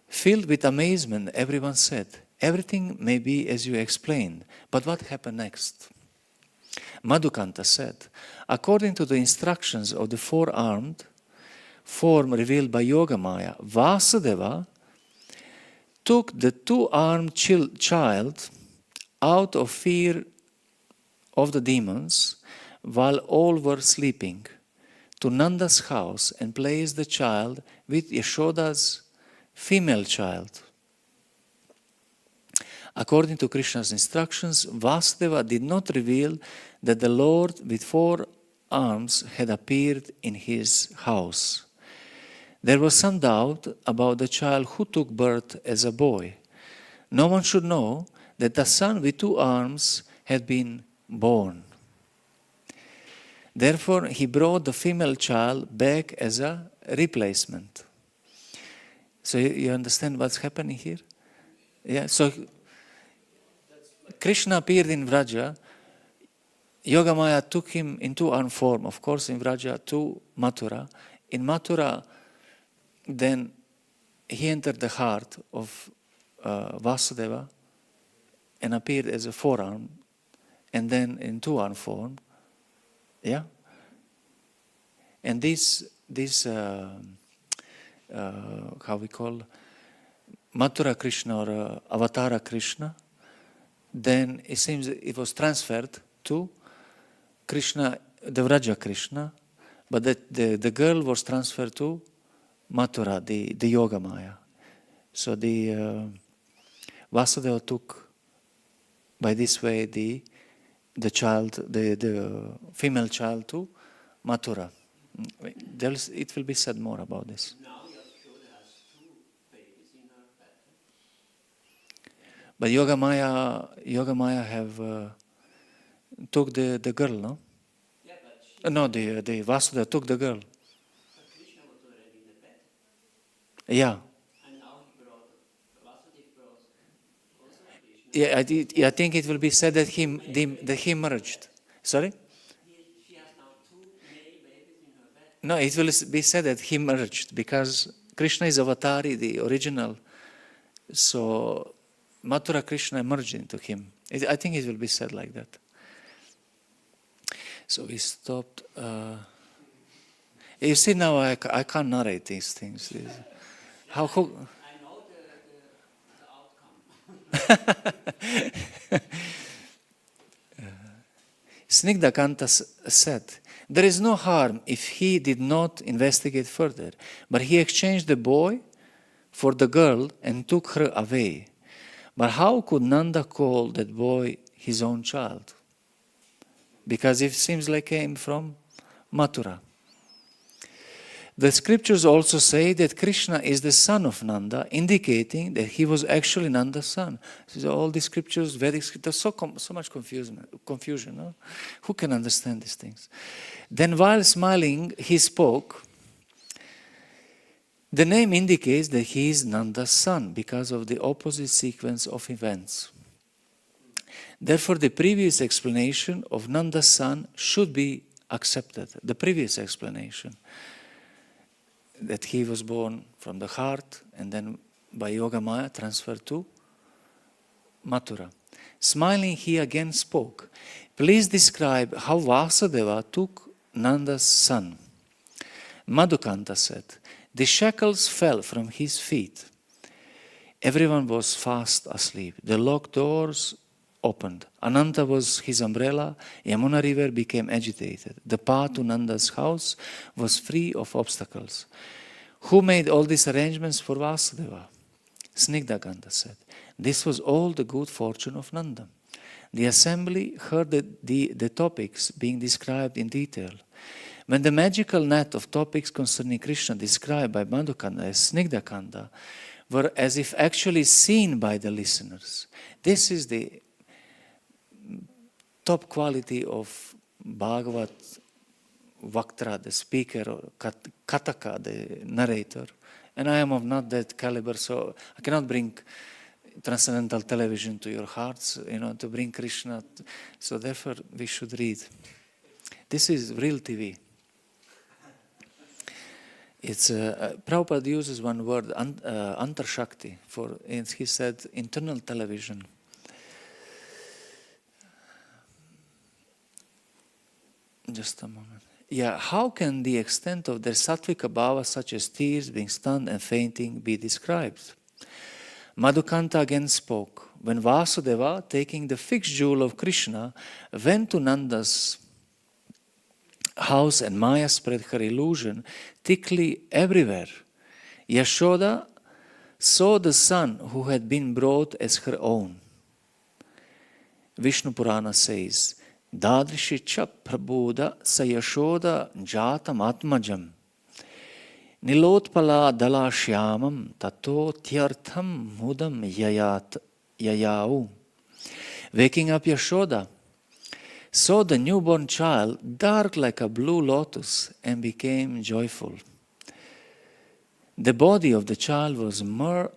Filled with amazement, everyone said, "Everything may be as you explained, but what happened next?" Madhukanta said, "According to the instructions of the four-armed form revealed by Yogamaya, Vasudeva took the two-armed child out of fear of the demons while all were sleeping to Nanda's house and placed the child with Yashoda's female child. According to Krishna's instructions, Vasudeva did not reveal that the Lord with 4 arms had appeared in his house. There was some doubt about the child who took birth as a boy. No one should know that the son with 2 arms had been born. Therefore, he brought the female child back as a replacement. So you understand what's happening here? Yeah. So Krishna appeared in Vraja. Yogamaya took him in two-armed form, of course, in Vraja to Mathura. In Mathura, then he entered the heart of Vasudeva and appeared as a four-arm, and then in two-arm form. Yeah? And this how we call Mathura Krishna or Avatara Krishna, then it seems it was transferred to Krishna, the Vraja Krishna, but the girl was transferred to Mathura, the Yogamaya. So the Vasudeva took by this way the child, the female child to Mathura. It will be said more about this. Now Yashoda has two babies in her bed. But Yogamaya have took the girl, no? Yeah, but she, No, the Vasudeva took the girl. but Krishna was already in the bed. Yeah. And now he brought, Vasudeva brought also Krishna. Yeah, I think it will be said that he merged. Sorry? She has now two male babies in her bed. No, it will be said that he merged because Krishna is Avatari, the original. So Mathura Krishna merged into him. I think it will be said like that. So we stopped. You see now I can't narrate these things. How? I know the outcome. Snigdakanta said, there is no harm if he did not investigate further, but he exchanged the boy for the girl and took her away. But how could Nanda call that boy his own child? Because it seems like it came from Mathura. The scriptures also say that Krishna is the son of Nanda, indicating that he was actually Nanda's son. So all the scriptures, Vedic scriptures, so much confusion. No? Who can understand these things? Then while smiling, he spoke. The name indicates that he is Nanda's son because of the opposite sequence of events. Therefore, the previous explanation of Nanda's son should be accepted. The previous explanation. That he was born from the heart and then by Yogamaya transferred to Mathura. Smiling, he again spoke. Please describe how Vasudeva took Nanda's son. Madhukanta said, the shackles fell from his feet. Everyone was fast asleep. The locked doors opened. Ananta was his umbrella. Yamuna river became agitated. The path to Nanda's house was free of obstacles. Who made all these arrangements for Vasudeva? Snigdakanta said. This was all the good fortune of Nanda. The assembly heard the topics being described in detail. When the magical net of topics concerning Krishna described by Madhukanda as Snigdakanda were as if actually seen by the listeners, this is the top quality of Bhagavat Vaktra, the speaker, or Kataka, the narrator. And I am of not that caliber, so I cannot bring transcendental television to your hearts, to bring Krishna. So therefore, we should read. This is real TV. It's Prabhupada uses one word, Antarshakti, and he said internal television. Just a moment. Yeah, how can the extent of their sattvic bhava, such as tears, being stunned and fainting, be described? Madhukanta again spoke. When Vasudeva, taking the fixed jewel of Krishna, went to Nanda's house and Maya spread her illusion thickly everywhere, Yashoda saw the son who had been brought as her own. Vishnu Purana says, Dadrishi cha prabhuda sa Yashoda jatam atmajam nilotpala dala shyamam tato tyartham mudam yayau. Waking up Yashoda saw the newborn child dark like a blue lotus and became joyful. The body of the child was more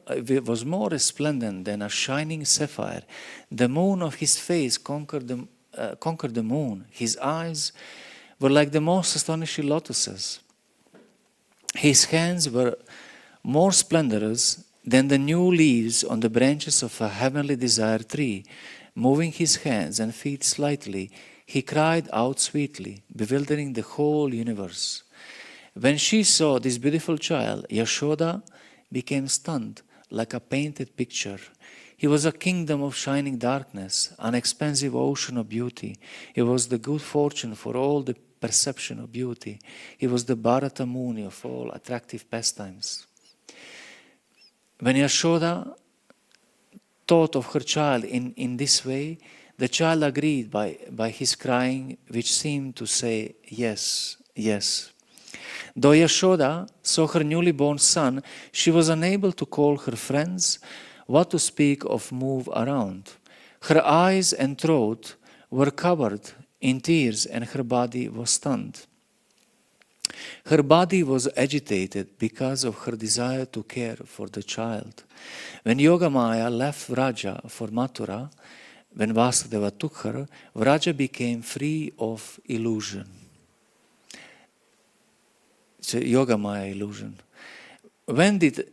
resplendent than a shining sapphire. The moon of his face conquered the moon. His eyes were like the most astonishing lotuses. His hands were more splendorous than the new leaves on the branches of a heavenly desire tree. Moving his hands and feet slightly, he cried out sweetly, bewildering the whole universe. When she saw this beautiful child, Yashoda became stunned like a painted picture. He was a kingdom of shining darkness, an expansive ocean of beauty. He was the good fortune for all the perception of beauty. He was the Bharata Muni of all attractive pastimes. When Yashoda thought of her child in this way, the child agreed by his crying, which seemed to say, yes, yes. Though Yashoda saw her newly born son, she was unable to call her friends, what to speak of move around. Her eyes and throat were covered in tears and her body was stunned. Her body was agitated because of her desire to care for the child. When Yogamaya left Vraja for Mathura, when Vasudeva took her, Vraja became free of illusion. It's a Yogamaya illusion. When did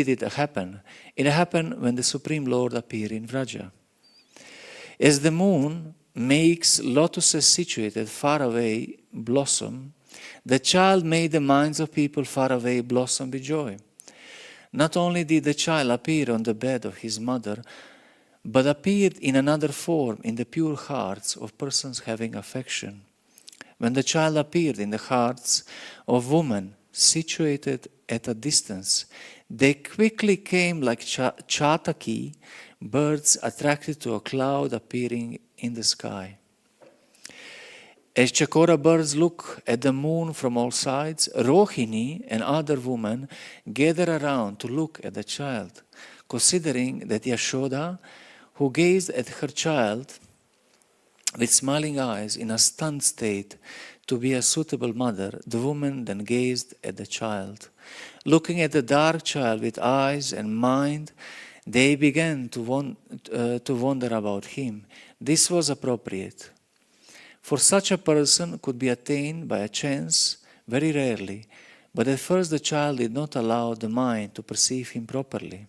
it happen? It happened when the Supreme Lord appeared in Vraja. As the moon makes lotuses situated far away blossom, the child made the minds of people far away blossom with joy. Not only did the child appear on the bed of his mother, but appeared in another form in the pure hearts of persons having affection. When the child appeared in the hearts of women situated at a distance, they quickly came like chataki, birds attracted to a cloud appearing in the sky. As Chakora birds look at the moon from all sides, Rohini and other women gather around to look at the child, considering that Yashoda, who gazed at her child with smiling eyes in a stunned state to be a suitable mother, the woman then gazed at the child. Looking at the dark child with eyes and mind, they began to wonder about him. This was appropriate. For such a person could be attained by a chance very rarely, but at first the child did not allow the mind to perceive him properly.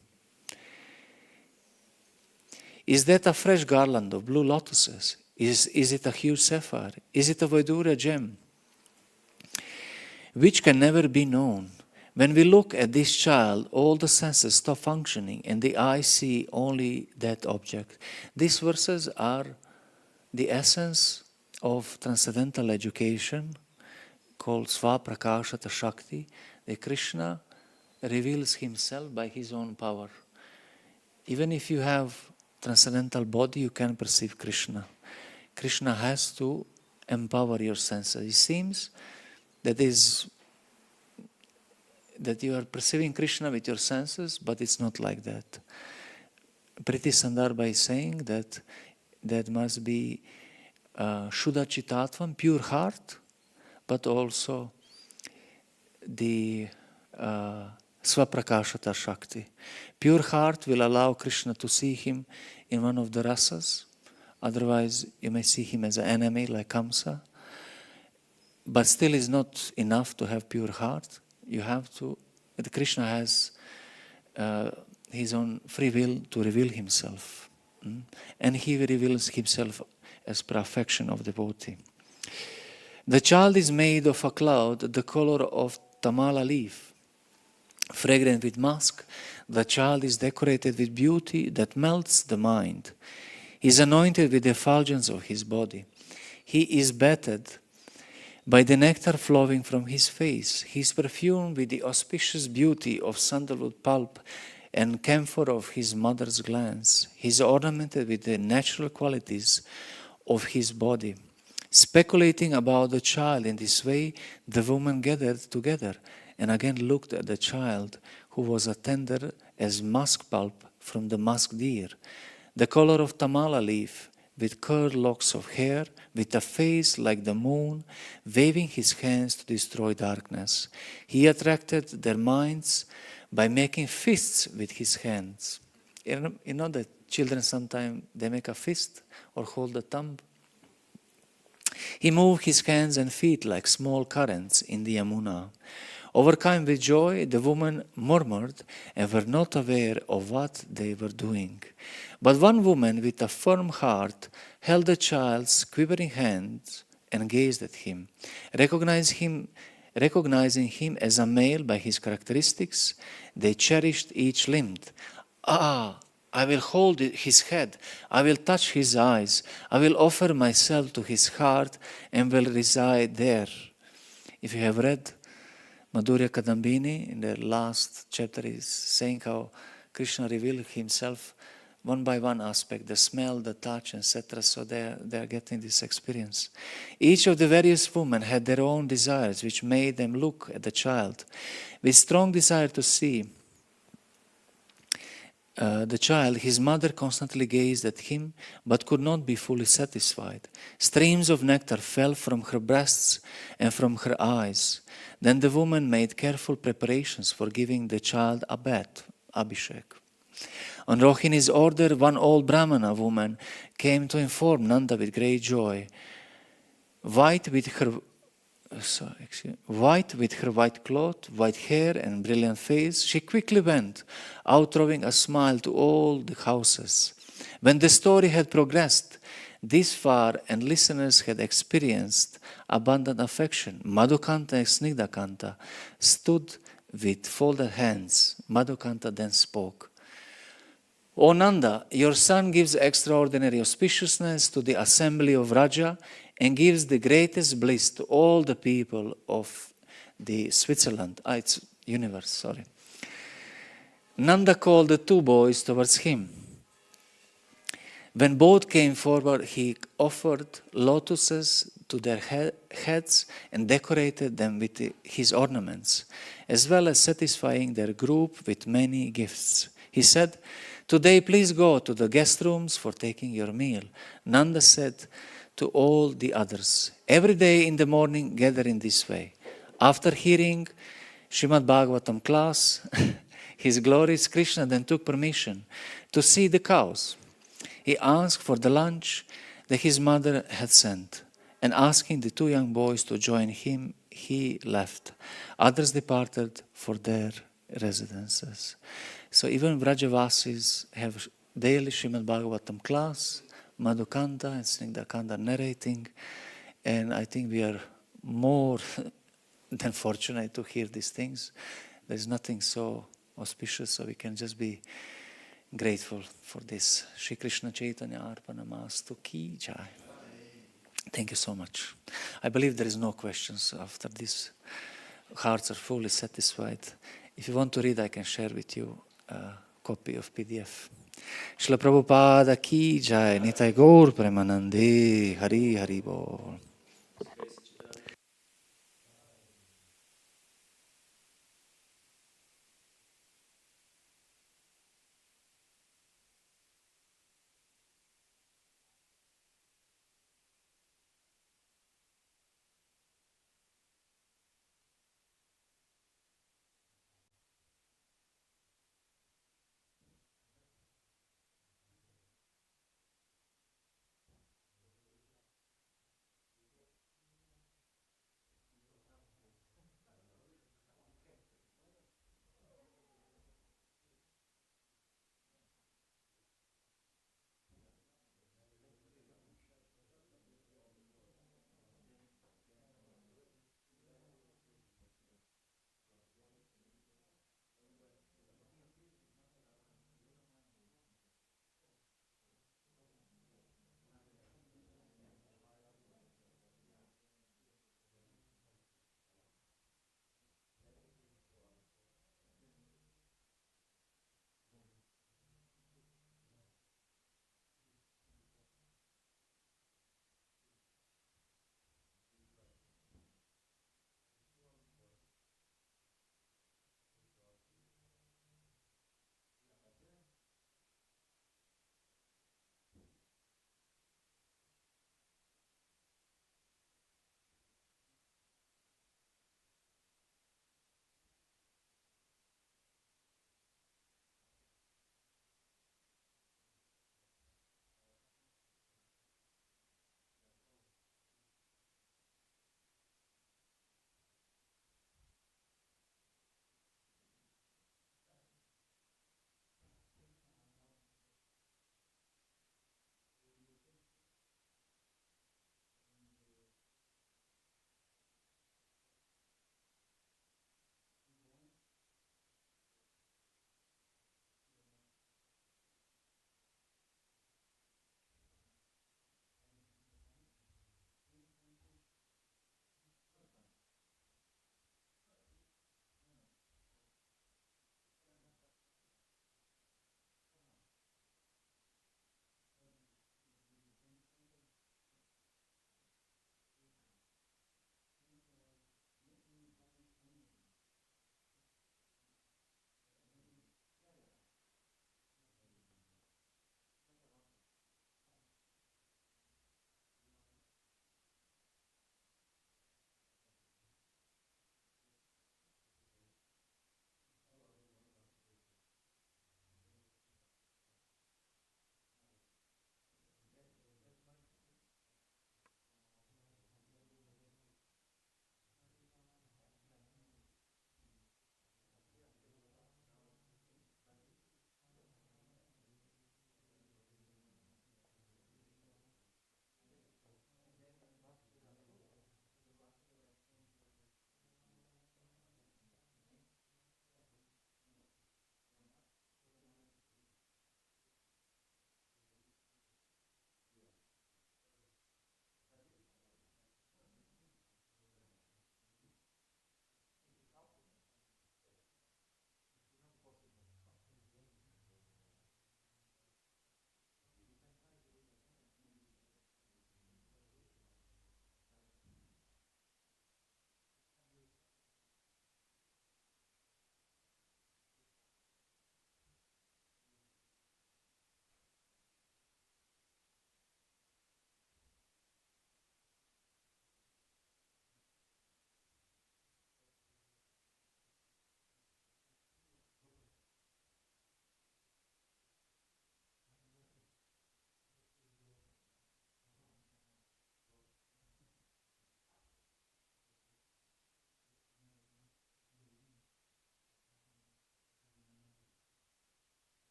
Is that a fresh garland of blue lotuses? Is it a huge sapphire? Is it a Vaidura gem? Which can never be known. When we look at this child, all the senses stop functioning and the eye see only that object. These verses are the essence of transcendental education called Svaprakashata Shakti, that Krishna reveals himself by his own power. Even if you have transcendental body, you can perceive Krishna. Krishna has to empower your senses. It seems that you are perceiving Krishna with your senses, but it's not like that. Priti Sandarbha is saying that must be Shuddha Chitatvam, pure heart, but also the Svaprakashata Shakti. Pure heart will allow Krishna to see him in one of the rasas. Otherwise, you may see him as an enemy like Kamsa. But still is not enough to have pure heart. You have to, Krishna has his own free will to reveal himself. And he reveals himself as perfection of devotee. The child is made of a cloud the color of tamala leaf. Fragrant with musk, the child is decorated with beauty that melts the mind. He is anointed with the effulgence of his body. He is bathed by the nectar flowing from his face. He is perfumed with the auspicious beauty of sandalwood pulp and camphor of his mother's glands. He is ornamented with the natural qualities of his body. Speculating about the child in this way, the woman gathered together and again looked at the child, who was as tender as musk pulp from the musk deer. The color of tamala leaf with curled locks of hair, with a face like the moon, waving his hands to destroy darkness. He attracted their minds by making fists with his hands. You know that children sometimes they make a fist or hold a thumb? He moved his hands and feet like small currents in the Yamuna. Overcome with joy, the woman murmured and were not aware of what they were doing. But one woman with a firm heart held the child's quivering hands and gazed at him. Recognizing him as a male by his characteristics, they cherished each limb. Ah, I will hold his head, I will touch his eyes, I will offer myself to his heart and will reside there. If you have read Madhurya Kadambini, in the last chapter is saying how Krishna revealed himself one by one aspect, the smell, the touch, etc. So they are getting this experience. Each of the various women had their own desires which made them look at the child with strong desire to see the child. His mother constantly gazed at him but could not be fully satisfied. Streams of nectar fell from her breasts and from her eyes. Then the woman made careful preparations for giving the child a bath, Abhishek. On Rohini's order, one old Brahmana woman came to inform Nanda with great joy. White with her white cloth, white hair and brilliant face, she quickly went out, throwing a smile to all the houses. When the story had progressed this far and listeners had experienced abundant affection, Madhukanta and Snigdhakanta stood with folded hands. Madhukanta then spoke. O Nanda, your son gives extraordinary auspiciousness to the assembly of Raja and gives the greatest bliss to all the people of the Switzerland. It's universe, sorry. Nanda called the two boys towards him. When both came forward, he offered lotuses to their heads and decorated them with his ornaments, as well as satisfying their group with many gifts. He said, "Today please go to the guest rooms for taking your meal." Nanda said to all the others, "Every day in the morning gather in this way." After hearing Srimad Bhagavatam class, His Glorious Krishna then took permission to see the cows. He asked for the lunch that his mother had sent, and asking the two young boys to join him, he left. Others departed for their residences. So even Vrajavasis have daily Srimad Bhagavatam class, Madhukanta and Snigdhakanta narrating, and I think we are more than fortunate to hear these things. There's nothing so auspicious, so we can just be grateful for this. Shri Krishna Chaitanya Arpanamastu Ki Jai. Thank you so much. I believe there is no questions after this. Hearts are fully satisfied. If you want to read, I can share with you a copy of PDF. Srila Prabhupada Ki Jai, Nitai Gaur Premanande, Hari Hari Bol.